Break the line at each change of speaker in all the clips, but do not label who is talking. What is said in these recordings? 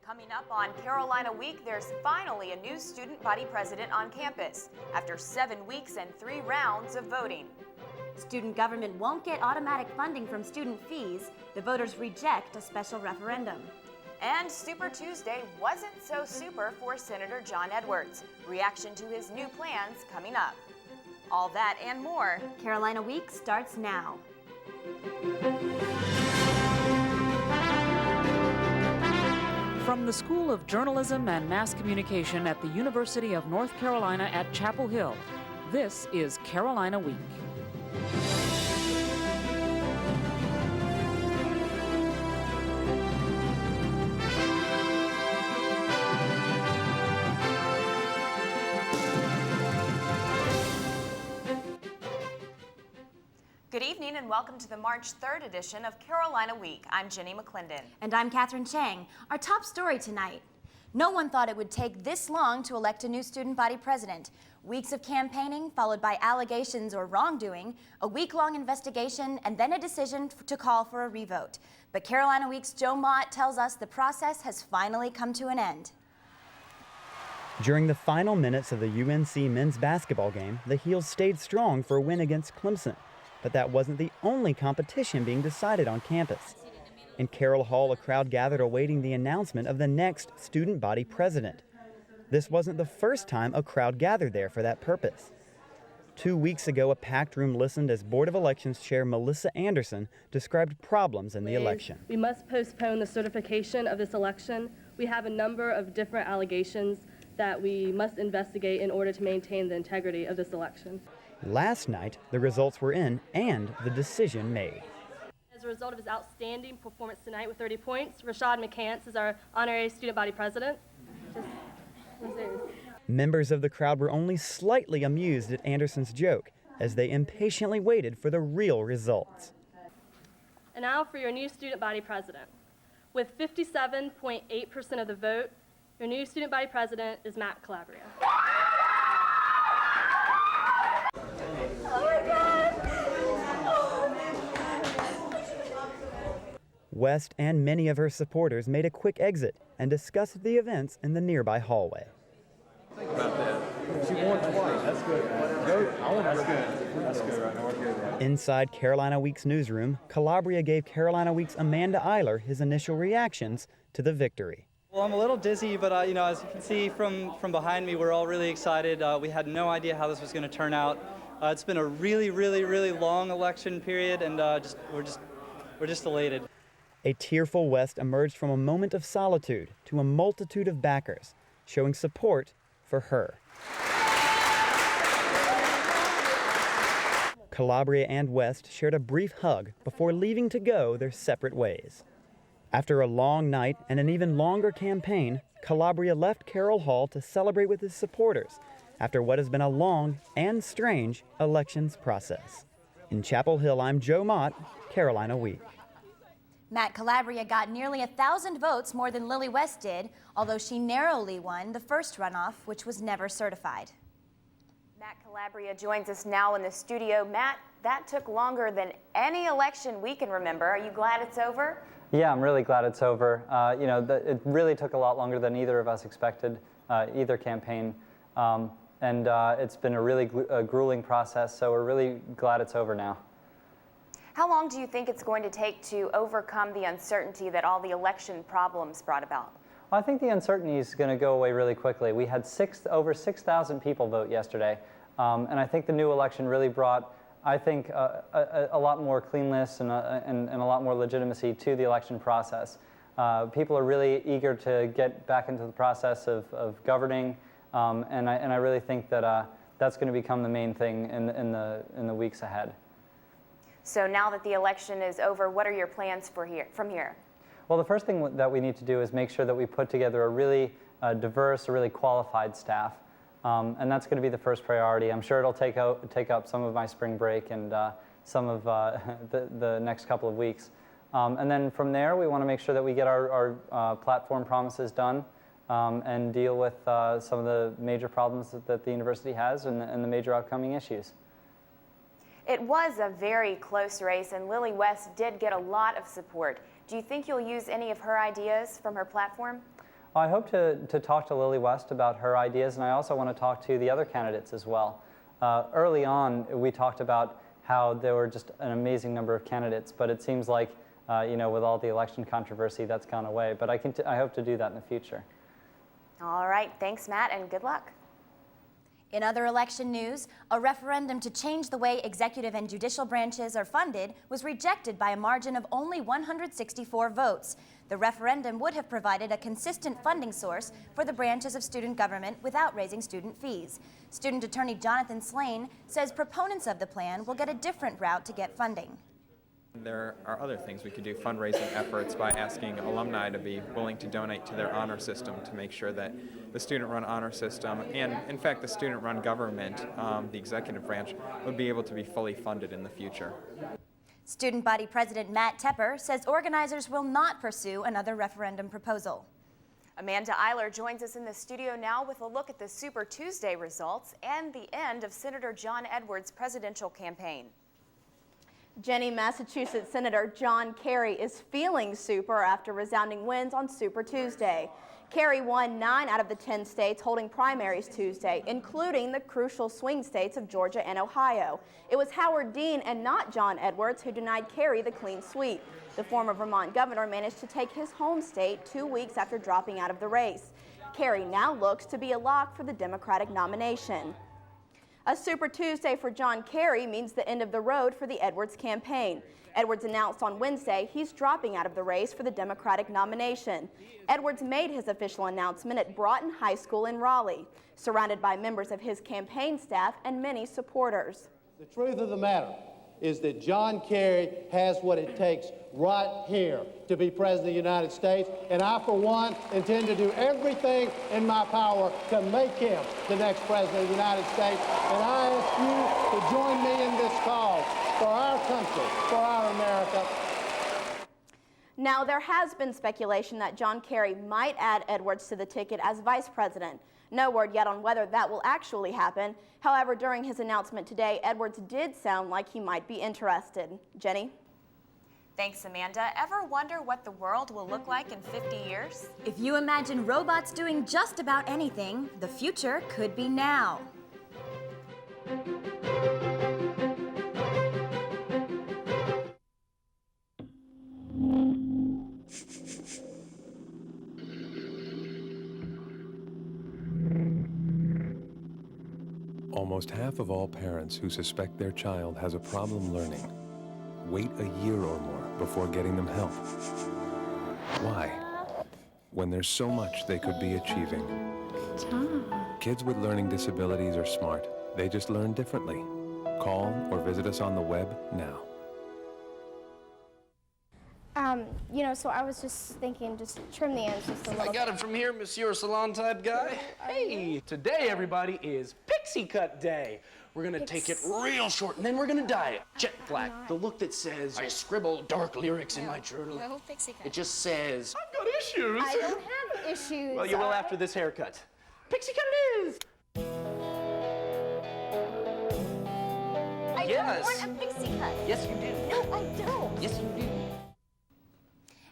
Coming up on Carolina Week, there's finally a new student body president on campus after 7 weeks and 3 rounds of voting.
Student government won't get automatic funding from student fees. The voters reject a special referendum.
And Super Tuesday wasn't so super for Senator John Edwards. Reaction to his new plans coming up. All that and more.
Carolina Week starts now.
From the School of Journalism and Mass Communication at the University of North Carolina at Chapel Hill, this is Carolina Week.
Good evening and welcome to the March 3rd edition of Carolina Week. I'm Jenny McClendon.
And I'm Catherine Chang. Our top story tonight. No one thought it would take this long to elect a new student body president. Weeks of campaigning followed by allegations or wrongdoing, a week-long investigation, and then a decision to call for a revote. But Carolina Week's Joe Mott tells us the process has finally come to an end.
During the final minutes of the UNC men's basketball game, the Heels stayed strong for a win against Clemson. But that wasn't the only competition being decided on campus. In Carroll Hall, a crowd gathered awaiting the announcement of the next student body president. This wasn't the first time a crowd gathered there for that purpose. 2 weeks ago, a packed room listened as Board of Elections Chair Melissa Anderson described problems in the election.
We must postpone the certification of this election. We have a number of different allegations that we must investigate in order to maintain the integrity of this election.
Last night, the results were in and the decision made.
As a result of his outstanding performance tonight with 30 points, Rashad McCants is our honorary student body president.
Members of the crowd were only slightly amused at Anderson's joke as they impatiently waited for the real results.
And now for your new student body president. With 57.8% of the vote, your new student body president is Matt Calabria.
West and many of her supporters made a quick exit and discussed the events in the nearby hallway.
Think about that. She won twice. That's good. That's good. That's good right now. We're good.
Inside Carolina Week's newsroom, Calabria gave Carolina Week's Amanda Eiler his initial reactions to the victory.
Well, I'm a little dizzy, but as you can see from behind me, we're all really excited. We had no idea how this was going to turn out. It's been a really, really, really long election period, and we're just elated.
A tearful West emerged from a moment of solitude to a multitude of backers, showing support for her. Calabria and West shared a brief hug before leaving to go their separate ways. After a long night and an even longer campaign, Calabria left Carroll Hall to celebrate with his supporters after what has been a long and strange elections process. In Chapel Hill, I'm Joe Mott, Carolina Week.
Matt Calabria got nearly 1,000 votes more than Lily West did, although she narrowly won the first runoff, which was never certified.
Matt Calabria joins us now in the studio. Matt, that took longer than any election we can remember. Are you glad it's over?
Yeah, I'm really glad it's over. It really took a lot longer than either of us expected, either campaign. It's been a really grueling process, so we're really glad it's over now.
How long do you think it's going to take to overcome the uncertainty that all the election problems brought about?
Well, I think the uncertainty is going to go away really quickly. We had over 6,000 people vote yesterday, and I think the new election really brought, I think, a lot more cleanness and a lot more legitimacy to the election process. People are really eager to get back into the process of governing, and I really think that that's going to become the main thing in the weeks ahead.
So now that the election is over, what are your plans from here?
Well, the first thing that we need to do is make sure that we put together a really diverse, a really qualified staff. And that's going to be the first priority. I'm sure it'll take up some of my spring break and some of the next couple of weeks. And then from there, we want to make sure that we get our platform promises done and deal with some of the major problems that the university has and the major upcoming issues.
It was a very close race, and Lily West did get a lot of support. Do you think you'll use any of her ideas from her platform?
I hope to talk to Lily West about her ideas, and I also want to talk to the other candidates as well. Early on, we talked about how there were just an amazing number of candidates, but it seems like, you know, with all the election controversy, that's gone away. But I hope to do that in the future.
All right, thanks, Matt, and good luck.
In other election news, a referendum to change the way executive and judicial branches are funded was rejected by a margin of only 164 votes. The referendum would have provided a consistent funding source for the branches of student government without raising student fees. Student attorney Jonathan Slane says proponents of the plan will get a different route to get funding.
There are other things we could do, fundraising efforts by asking alumni to be willing to donate to their honor system to make sure that the student-run honor system and, in fact, the student-run government, the executive branch, would be able to be fully funded in the future.
Student body president Matt Tepper says organizers will not pursue another referendum proposal.
Amanda Eiler joins us in the studio now with a look at the Super Tuesday results and the end of Senator John Edwards' presidential campaign.
Jenny, Massachusetts Senator John Kerry is feeling super after resounding wins on Super Tuesday. Kerry won 9 out of the 10 states holding primaries Tuesday, including the crucial swing states of Georgia and Ohio. It was Howard Dean and not John Edwards who denied Kerry the clean sweep. The former Vermont governor managed to take his home state 2 weeks after dropping out of the race. Kerry now looks to be a lock for the Democratic nomination. A Super Tuesday for John Kerry means the end of the road for the Edwards campaign. Edwards announced on Wednesday he's dropping out of the race for the Democratic nomination. Edwards made his official announcement at Broughton High School in Raleigh, surrounded by members of his campaign staff and many supporters.
The truth of the matter is that John Kerry has what it takes right here to be President of the United States, and I, for one, intend to do everything in my power to make him the next President of the United States, and I ask you to join me in this cause for our country, for our America.
Now, there has been speculation that John Kerry might add Edwards to the ticket as vice president. No word yet on whether that will actually happen. However, during his announcement today, Edwards did sound like he might be interested. Jenny?
Thanks, Amanda. Ever wonder what the world will look like in 50 years?
If you imagine robots doing just about anything, the future could be now.
Almost half of all parents who suspect their child has a problem learning wait a year or more before getting them help. Why? When there's so much they could be achieving. Kids with learning disabilities are smart. They just learn differently. Call or visit us on the web now.
You know, so I was just thinking, just trim the ends just a little.
I got it from here, Monsieur Salon type guy. Hey, today, everybody, is Pixie Cut Day. We're gonna take it real short, and then we're gonna dye it jet black. The look that says, I scribble dark lyrics in my journal.
No, Pixie Cut.
It just says, I've got issues.
I don't have issues.
Well, you will after this haircut. Pixie Cut it is.
I don't want a pixie cut.
Yes, you do.
No, I don't.
Yes, you do.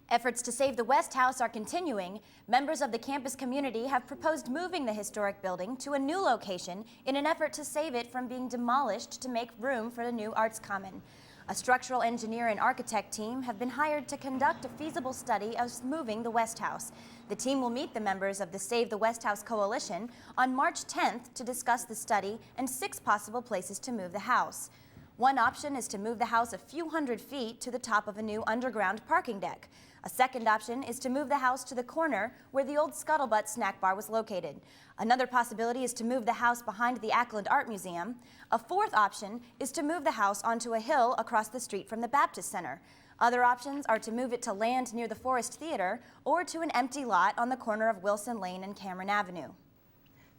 Efforts to save the West House are continuing. Members of the campus community have proposed moving the historic building to a new location in an effort to save it from being demolished to make room for the new Arts Common. A structural engineer and architect team have been hired to conduct a feasible study of moving the West House. The team will meet the members of the Save the West House Coalition on March 10th to discuss the study and 6 possible places to move the house. One option is to move the house a few hundred feet to the top of a new underground parking deck. A second option is to move the house to the corner where the old Scuttlebutt snack bar was located. Another possibility is to move the house behind the Ackland Art Museum. A fourth option is to move the house onto a hill across the street from the Baptist Center. Other options are to move it to land near the Forest Theater or to an empty lot on the corner of Wilson Lane and Cameron Avenue.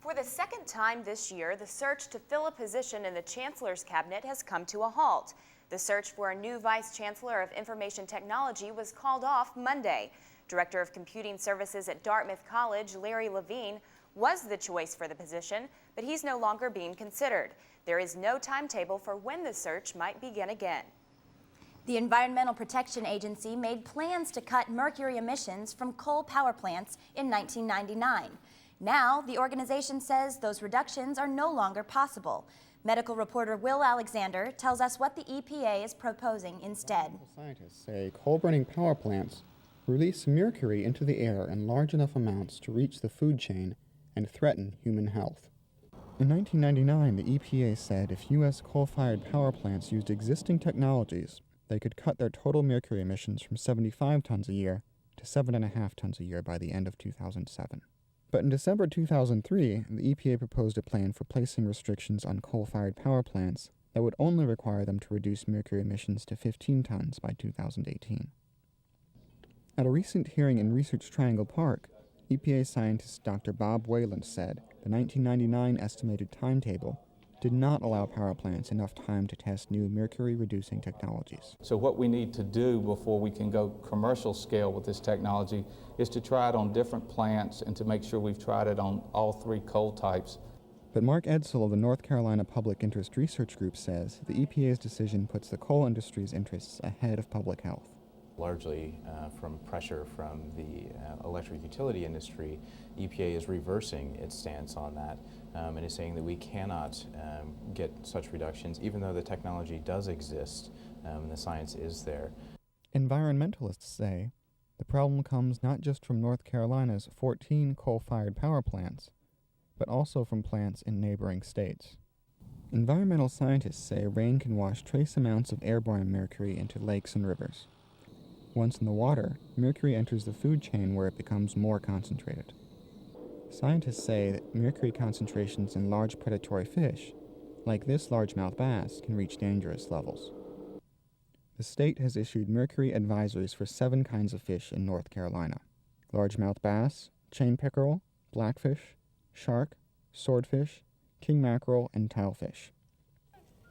For the second time this year, the search to fill a position in the Chancellor's Cabinet has come to a halt. The search for a new Vice Chancellor of Information Technology was called off Monday. Director of Computing Services at Dartmouth College, Larry Levine, was the choice for the position, but he's no longer being considered. There is no timetable for when the search might begin again.
The Environmental Protection Agency made plans to cut mercury emissions from coal power plants in 1999. Now, the organization says those reductions are no longer possible. Medical reporter Will Alexander tells us what the EPA is proposing instead.
Scientists say coal-burning power plants release mercury into the air in large enough amounts to reach the food chain and threaten human health. In 1999, the EPA said if U.S. coal-fired power plants used existing technologies, they could cut their total mercury emissions from 75 tons a year to 7.5 tons a year by the end of 2007. But in December 2003, the EPA proposed a plan for placing restrictions on coal-fired power plants that would only require them to reduce mercury emissions to 15 tons by 2018. At a recent hearing in Research Triangle Park, EPA scientist Dr. Bob Wayland said the 1999 estimated timetable did not allow power plants enough time to test new mercury-reducing technologies.
So what we need to do before we can go commercial scale with this technology is to try it on different plants and to make sure we've tried it on all 3 coal types.
But Mark Edsel of the North Carolina Public Interest Research Group says the EPA's decision puts the coal industry's interests ahead of public health.
Largely from pressure from the electric utility industry, EPA is reversing its stance on that and is saying that we cannot get such reductions even though the technology does exist and the science is there.
Environmentalists say the problem comes not just from North Carolina's 14 coal-fired power plants, but also from plants in neighboring states. Environmental scientists say rain can wash trace amounts of airborne mercury into lakes and rivers. Once in the water, mercury enters the food chain where it becomes more concentrated. Scientists say that mercury concentrations in large predatory fish, like this largemouth bass, can reach dangerous levels. The state has issued mercury advisories for 7 kinds of fish in North Carolina: largemouth bass, chain pickerel, blackfish, shark, swordfish, king mackerel, and tilefish.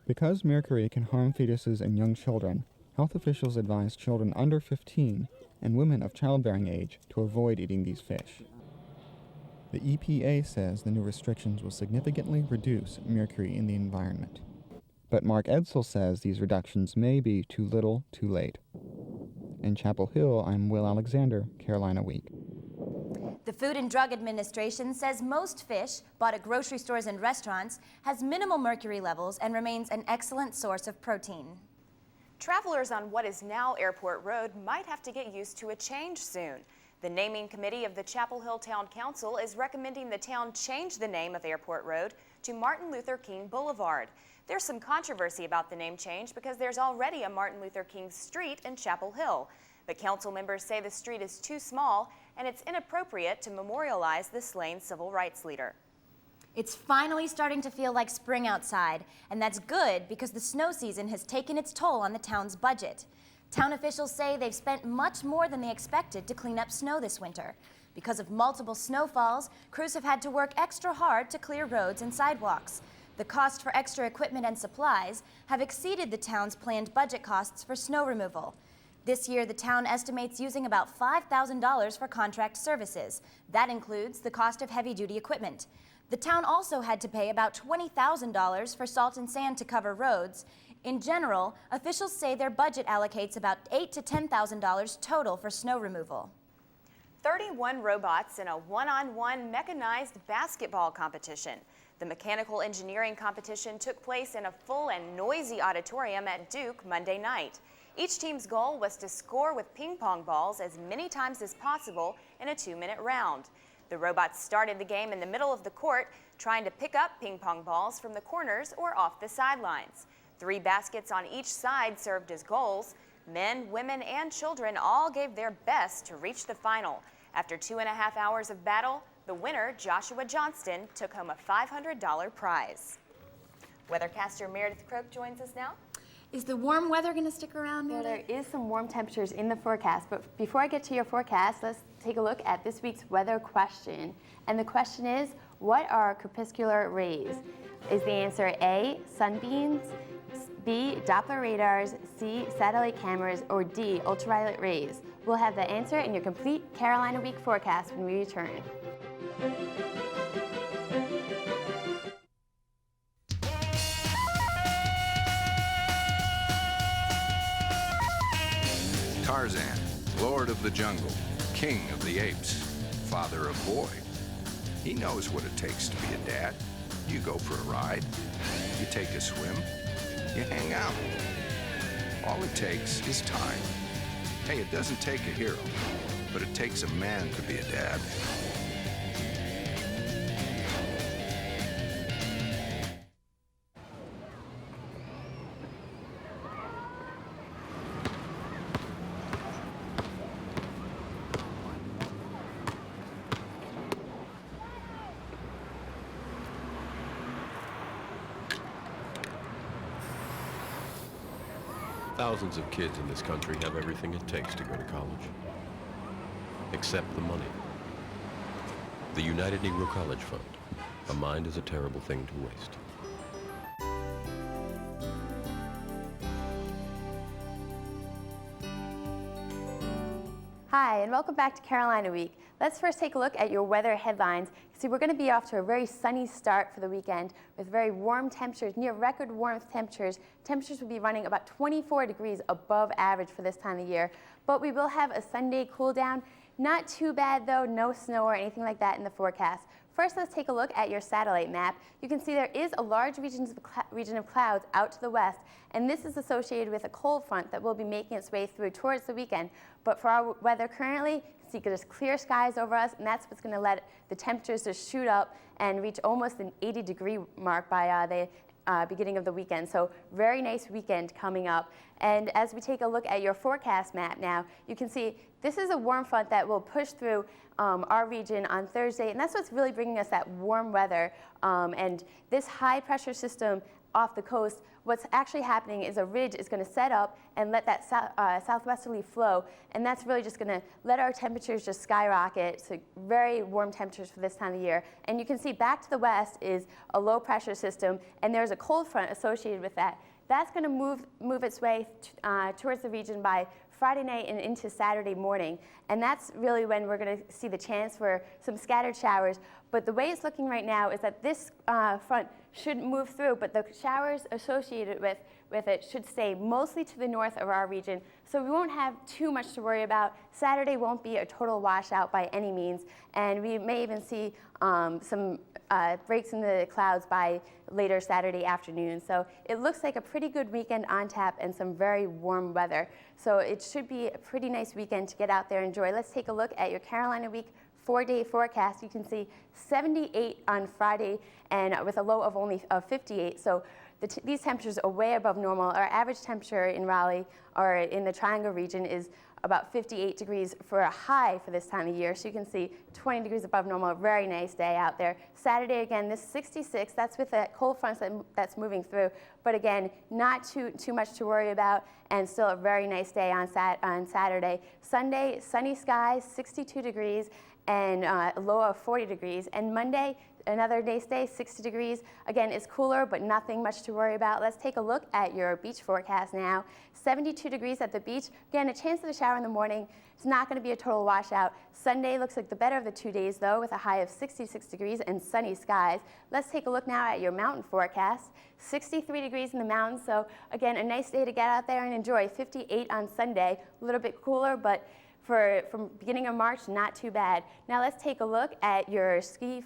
Because mercury can harm fetuses and young children, health officials advise children under 15 and women of childbearing age to avoid eating these fish. The EPA says the new restrictions will significantly reduce mercury in the environment. But Mark Edsel says these reductions may be too little, too late. In Chapel Hill, I'm Will Alexander, Carolina Week.
The Food and Drug Administration says most fish bought at grocery stores and restaurants has minimal mercury levels and remains an excellent source of protein.
Travelers on what is now Airport Road might have to get used to a change soon. The naming committee of the Chapel Hill Town Council is recommending the town change the name of Airport Road to Martin Luther King Boulevard. There's some controversy about the name change because there's already a Martin Luther King Street in Chapel Hill. But council members say the street is too small and it's inappropriate to memorialize the slain civil rights leader.
It's finally starting to feel like spring outside, and that's good because the snow season has taken its toll on the town's budget. Town officials say they've spent much more than they expected to clean up snow this winter. Because of multiple snowfalls, crews have had to work extra hard to clear roads and sidewalks. The cost for extra equipment and supplies have exceeded the town's planned budget costs for snow removal. This year, the town estimates using about $5,000 for contract services. That includes the cost of heavy-duty equipment. The town also had to pay about $20,000 for salt and sand to cover roads. In general, officials say their budget allocates about $8,000 to $10,000 total for snow removal.
31 robots in a one-on-one mechanized basketball competition. The mechanical engineering competition took place in a full and noisy auditorium at Duke Monday night. Each team's goal was to score with ping pong balls as many times as possible in a 2-minute round. The robots started the game in the middle of the court, trying to pick up ping pong balls from the corners or off the sidelines. 3 baskets on each side served as goals. Men, women, and children all gave their best to reach the final. After 2.5 hours of battle, the winner, Joshua Johnston, took home a $500 prize. Weathercaster Meredith Croak joins us now.
Is the warm weather going to stick around,
Well,
Meredith?
there is some warm temperatures in the forecast, but before I get to your forecast, let's take a look at this week's weather question. And the question is, what are crepuscular rays? Is the answer A, sunbeams, B, Doppler radars, C, satellite cameras, or D, ultraviolet rays? We'll have the answer in your complete Carolina Week forecast when we return.
Tarzan, Lord of the Jungle, King of the Apes, father of boy. He knows what it takes to be a dad. You go for a ride, you take a swim, you hang out. All it takes is time. Hey, it doesn't take a hero, but it takes a man to be a dad.
Thousands of kids in this country have everything it takes to go to college, except the money. The United Negro College Fund. A mind is a terrible thing to waste.
Hi, and welcome back to Carolina Week. Let's first take a look at your weather headlines. See, we're going to be off to a very sunny start for the weekend with very warm temperatures, near record warmth temperatures. Temperatures will be running about 24 degrees above average for this time of year. But we will have a Sunday cool down. Not too bad though, no snow or anything like that in the forecast. First, let's take a look at your satellite map. You can see there is a large region of clouds out to the west, and this is associated with a cold front that will be making its way through towards the weekend. But for our weather currently, you can see just clear skies over us, and that's what's going to let the temperatures just shoot up and reach almost an 80-degree mark by the beginning of the weekend. So very nice weekend coming up. And as we take a look at your forecast map now, you can see this is a warm front that will push through our region on Thursday, and that's what's really bringing us that warm weather. And this high pressure system off the coast, what's actually happening is a ridge is going to set up and let that southwesterly flow, and that's really just going to let our temperatures just skyrocket. So very warm temperatures for this time of year. And you can see back to the west is a low pressure system, and there's a cold front associated with that. That's going to move its way towards the region by Friday night and into Saturday morning. And that's really when we're going to see the chance for some scattered showers. But the way it's looking right now is that this front should move through, but the showers associated with it should stay mostly to the north of our region. So we won't have too much to worry about. Saturday won't be a total washout by any means. And we may even see some breaks in the clouds by later Saturday afternoon. So it looks like a pretty good weekend on tap and some very warm weather. So it should be a pretty nice weekend to get out there and enjoy. Let's take a look at your Carolina Week 4-day forecast. You can see 78 on Friday and with a low of only 58. So these temperatures are way above normal. Our average temperature in Raleigh or in the Triangle region is about 58 degrees for a high for this time of year. So you can see 20 degrees above normal, very nice day out there. Saturday again, this 66, that's with that cold front that's moving through. But again, not too much to worry about, and still a very nice day on Saturday. Sunday, sunny skies, 62 degrees, and a low of 40 degrees. And Monday, another nice day, 60 degrees. Again, it's cooler, but nothing much to worry about. Let's take a look at your beach forecast now. 72 degrees at the beach. Again, a chance of a shower in the morning. It's not going to be a total washout. Sunday looks like the better of the 2 days, though, with a high of 66 degrees and sunny skies. Let's take a look now at your mountain forecast. 63 degrees in the mountains, so again, a nice day to get out there and enjoy. 58 on Sunday, a little bit cooler, but from beginning of March, not too bad. Now let's take a look at your ski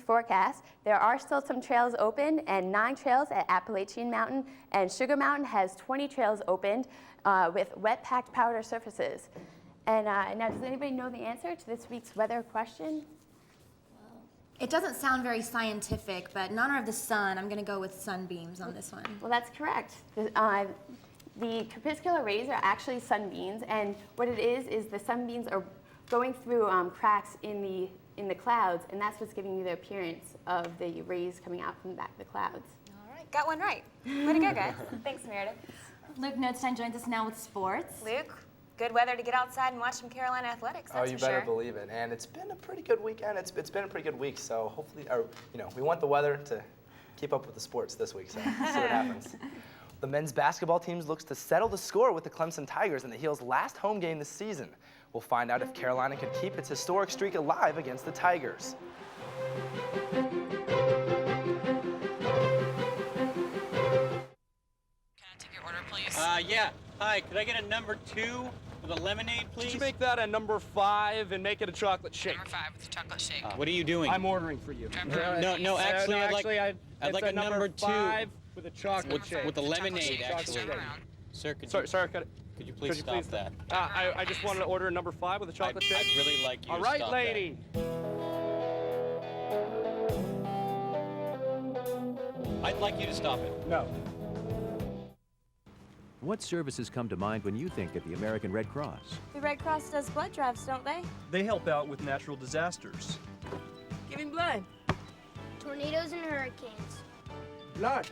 forecast. There are still some trails open, and 9 trails at Appalachian Mountain, and Sugar Mountain has 20 trails opened with wet packed powder surfaces. And now, does anybody know the answer to this week's weather question?
It doesn't sound very scientific, but in honor of the sun, I'm going to go with sunbeams on this one.
Well, that's correct. The crepuscular rays are actually sunbeams, and what it is the sunbeams are going through cracks in the clouds, and that's what's giving you the appearance of the rays coming out from the back of the clouds.
All right, got one right. Way to go, guys. Thanks, Meredith.
Luke Notestein joins us now with sports.
Luke, good weather to get outside and watch some Carolina athletics, that's
you
for
better
sure.
believe it. And it's been a pretty good weekend. It's been a pretty good week, so hopefully, we want the weather to keep up with the sports this week, so we'll see what happens. The men's basketball team looks to settle the score with the Clemson Tigers in the Heels' last home game this season. We'll find out if Carolina can keep its historic streak alive against the Tigers.
Can I take your order, please?
Yeah. Hi, could I get a number 2
With a lemonade, please.
Could you make that a number 5 and make it a chocolate shake?
Number 5 with a chocolate shake. What are you doing?
I'm ordering for you.
No, actually, I'd like a number 2
5 with a chocolate shake.
with a lemonade, actually. Sir, could you please stop that?
I just wanted to order a number 5 with a chocolate shake.
I'd really like you
All
to
right,
stop
lady.
that. I'd like you to stop it.
No.
What services come to mind when you think of the American Red Cross?
The Red Cross does blood drives, don't they?
They help out with natural disasters.
Giving blood.
Tornadoes and hurricanes.
Blood.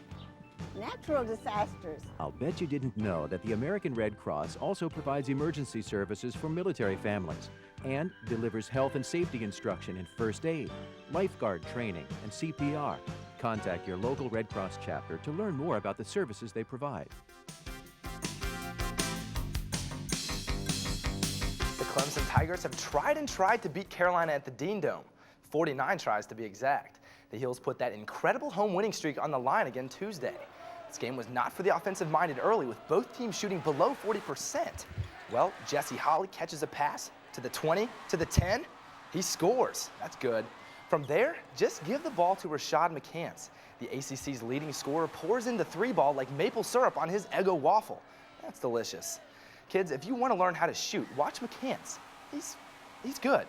Natural disasters.
I'll bet you didn't know that the American Red Cross also provides emergency services for military families and delivers health and safety instruction in first aid, lifeguard training, and CPR. Contact your local Red Cross chapter to learn more about the services they provide.
The Clemson Tigers have tried to beat Carolina at the Dean Dome, 49 tries to be exact. The Heels put that incredible home winning streak on the line again Tuesday. This game was not for the offensive-minded early, with both teams shooting below 40%. Well, Jesse Holley catches a pass to the 20, to the 10. He scores. That's good. From there, just give the ball to Rashad McCants. The ACC's leading scorer pours in the 3-ball like maple syrup on his Eggo waffle. That's delicious. Kids, if you want to learn how to shoot, watch McCants. He's good.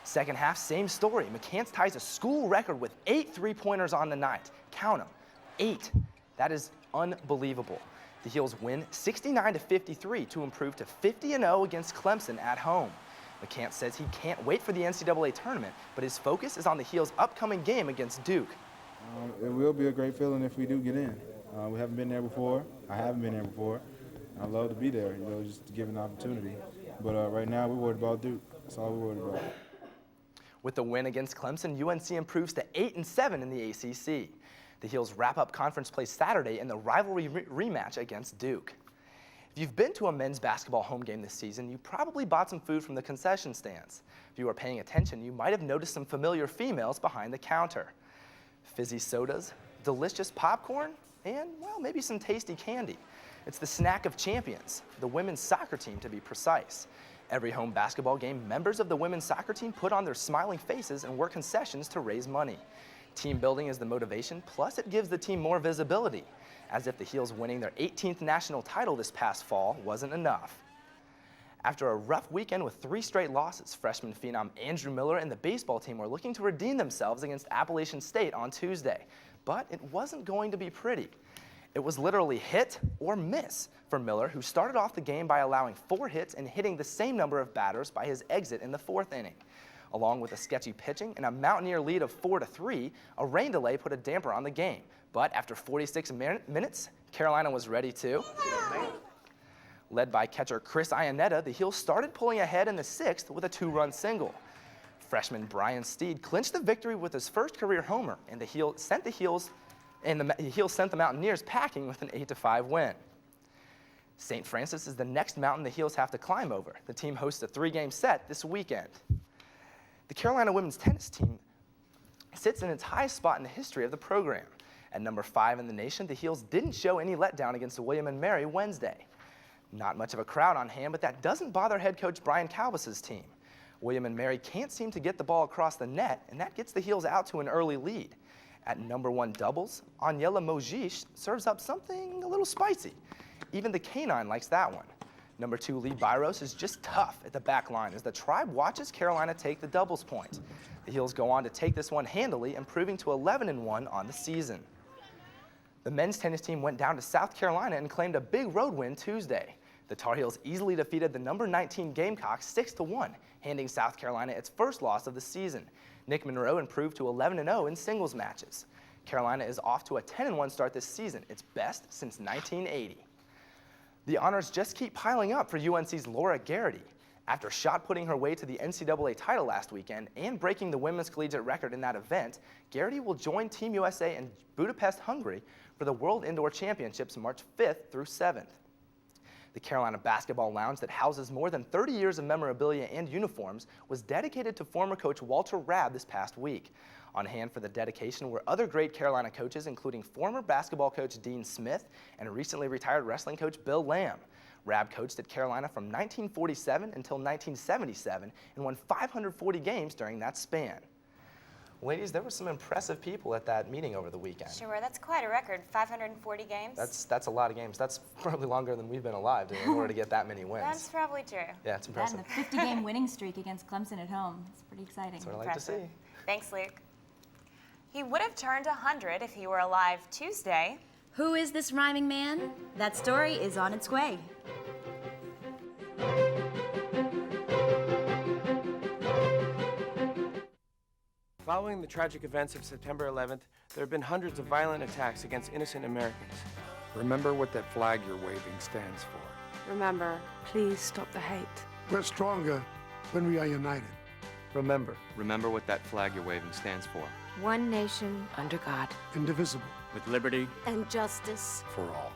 Second half, same story. McCants ties a school record with 8 3-pointers on the night. Count them, 8. That is unbelievable. The Heels win 69-53 to improve to 50-0 against Clemson at home. McCants says he can't wait for the NCAA tournament, but his focus is on the Heels' upcoming game against Duke.
It will be a great feeling if we do get in. We haven't been there before. I haven't been there before. I'd love to be there, just to give an opportunity. But right now, we're worried about Duke. That's all we're worried about.
With the win against Clemson, UNC improves to 8-7 in the ACC. The Heels wrap up conference play Saturday in the rivalry rematch against Duke. If you've been to a men's basketball home game this season, you probably bought some food from the concession stands. If you were paying attention, you might have noticed some familiar females behind the counter. Fizzy sodas, delicious popcorn, and, well, maybe some tasty candy. It's the snack of champions, the women's soccer team to be precise. Every home basketball game, members of the women's soccer team put on their smiling faces and work concessions to raise money. Team building is the motivation, plus it gives the team more visibility, as if the Heels winning their 18th national title this past fall wasn't enough. After a rough weekend with 3 straight losses, freshman phenom Andrew Miller and the baseball team were looking to redeem themselves against Appalachian State on Tuesday. But it wasn't going to be pretty. It was literally hit or miss for Miller, who started off the game by allowing 4 hits and hitting the same number of batters by his exit in the 4th inning. Along with a sketchy pitching and a Mountaineer lead of 4-3, a rain delay put a damper on the game. But after 46 minutes, Carolina was ready to. Led by catcher Chris Iannetta, the Heels started pulling ahead in the 6th with a 2-run single. Freshman Brian Steed clinched the victory with his first career homer, and the Heels sent the Mountaineers packing with an 8-5 win. St. Francis is the next mountain the Heels have to climb over. The team hosts a 3-game set this weekend. The Carolina women's tennis team sits in its highest spot in the history of the program. At number 5 in the nation, the Heels didn't show any letdown against William & Mary Wednesday. Not much of a crowd on hand, but that doesn't bother head coach Brian Calbas's team. William & Mary can't seem to get the ball across the net, and that gets the Heels out to an early lead. At number 1 doubles, Aniela Mojic serves up something a little spicy. Even the Canine likes that one. Number 2 Lee Byros is just tough at the back line as the Tribe watches Carolina take the doubles point. The Heels go on to take this one handily, improving to 11-1 on the season. The men's tennis team went down to South Carolina and claimed a big road win Tuesday. The Tar Heels easily defeated the number 19 Gamecocks 6-1, handing South Carolina its first loss of the season. Nick Monroe improved to 11-0 in singles matches. Carolina is off to a 10-1 start this season, its best since 1980. The honors just keep piling up for UNC's Laura Garrity. After shot-putting her way to the NCAA title last weekend and breaking the women's collegiate record in that event, Garrity will join Team USA in Budapest, Hungary for the World Indoor Championships March 5th through 7th. The Carolina Basketball Lounge that houses more than 30 years of memorabilia and uniforms was dedicated to former coach Walter Rabb this past week. On hand for the dedication were other great Carolina coaches, including former basketball coach Dean Smith and recently retired wrestling coach Bill Lamb. Rabb coached at Carolina from 1947 until 1977 and won 540 games during that span. Ladies, there were some impressive people at that meeting over the weekend.
Sure, that's quite a record, 540 games.
That's a lot of games. That's probably longer than we've been alive in order to get that many wins.
That's probably true.
Yeah, it's impressive.
And the 50-game winning streak against Clemson at home. It's pretty exciting.
That's what I like to see.
Thanks, Luke. He would have turned 100 if he were alive Tuesday.
Who is this rhyming man? That story is on its way.
Following the tragic events of September 11th, there have been hundreds of violent attacks against innocent Americans.
Remember what that flag you're waving stands for.
Remember, please stop the hate.
We're stronger when we are united.
Remember what that flag you're waving stands for.
One nation under God.
Indivisible.
With liberty
And justice.
For all.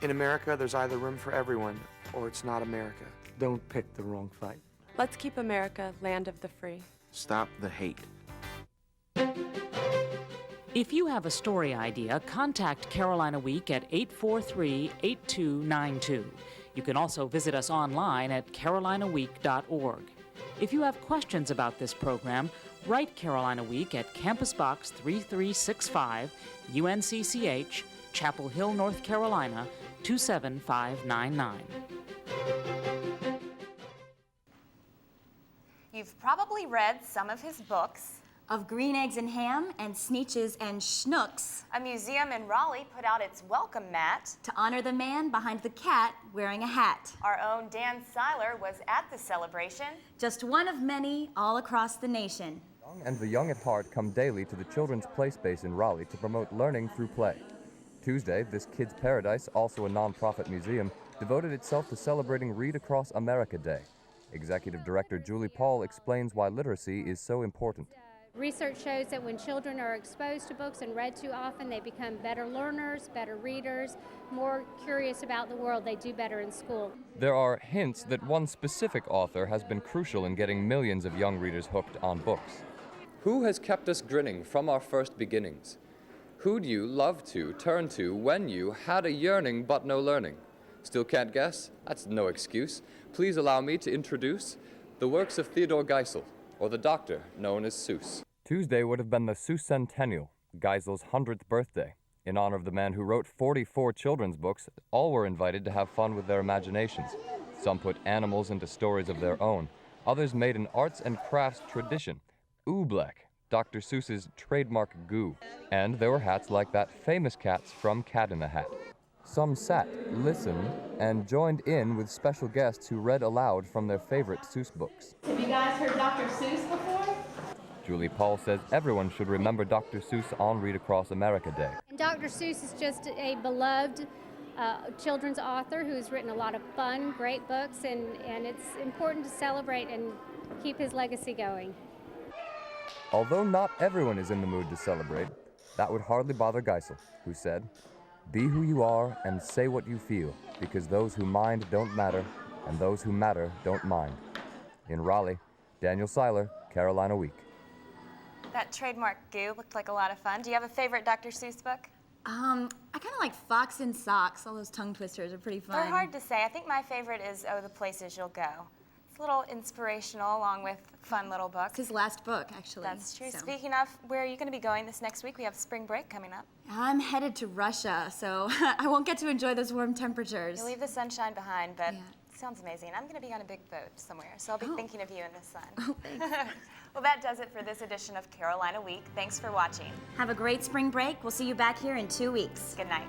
In America, there's either room for everyone, or it's not America.
Don't pick the wrong fight.
Let's keep America land of the free.
Stop the hate.
If you have a story idea, contact Carolina Week at 843-8292. You can also visit us online at carolinaweek.org. If you have questions about this program, write Carolina Week at Campus Box 3365, UNCCH, Chapel Hill, North Carolina, 27599.
You've probably read some of his books.
Of Green Eggs and Ham and Sneetches and Schnooks.
A museum in Raleigh put out its welcome mat
to honor the man behind the cat wearing a hat.
Our own Dan Seiler was at the celebration.
Just one of many all across the nation.
And the young at heart come daily to the Children's Play Space in Raleigh to promote learning through play. Tuesday, this Kids Paradise, also a nonprofit museum, devoted itself to celebrating Read Across America Day. Executive Director Julie Paul explains why literacy is so important.
Research shows that when children are exposed to books and read too often, they become better learners, better readers, more curious about the world. They do better in school.
There are hints that one specific author has been crucial in getting millions of young readers hooked on books.
Who has kept us grinning from our first beginnings? Who'd you love to turn to when you had a yearning but no learning? Still can't guess? That's no excuse. Please allow me to introduce the works of Theodore Geisel, or the doctor known as Seuss.
Tuesday would have been the Seuss Centennial, Geisel's 100th birthday. In honor of the man who wrote 44 children's books, all were invited to have fun with their imaginations. Some put animals into stories of their own. Others made an arts and crafts tradition. Oobleck, Dr. Seuss's trademark goo. And there were hats like that famous cat's from Cat in the Hat. Some sat, listened, and joined in with special guests who read aloud from their favorite Seuss books.
Have you guys heard Dr. Seuss before?
Julie Paul says everyone should remember Dr. Seuss on Read Across America Day.
And Dr. Seuss is just a beloved children's author who's written a lot of fun, great books, and it's important to celebrate and keep his legacy going.
Although not everyone is in the mood to celebrate, that would hardly bother Geisel, who said, "Be who you are and say what you feel, because those who mind don't matter, and those who matter don't mind." In Raleigh, Daniel Seiler, Carolina Week.
That trademark goo looked like a lot of fun. Do you have a favorite Dr. Seuss book?
I kind of like Fox and Socks. All those tongue twisters are pretty fun.
They're hard to say. I think my favorite is Oh, the Places You'll Go. It's a little inspirational along with fun little books.
It's his last book, actually.
That's true.
So.
Speaking of, where are you going to be going this next week? We have spring break coming up.
I'm headed to Russia, so I won't get to enjoy those warm temperatures.
You'll leave the sunshine behind, but it sounds amazing. I'm going to be on a big boat somewhere, so I'll be thinking of you in the sun.
Oh, thanks.
Well, that does it for this edition of Carolina Week. Thanks for watching.
Have a great spring break. We'll see you back here in 2 weeks.
Good night.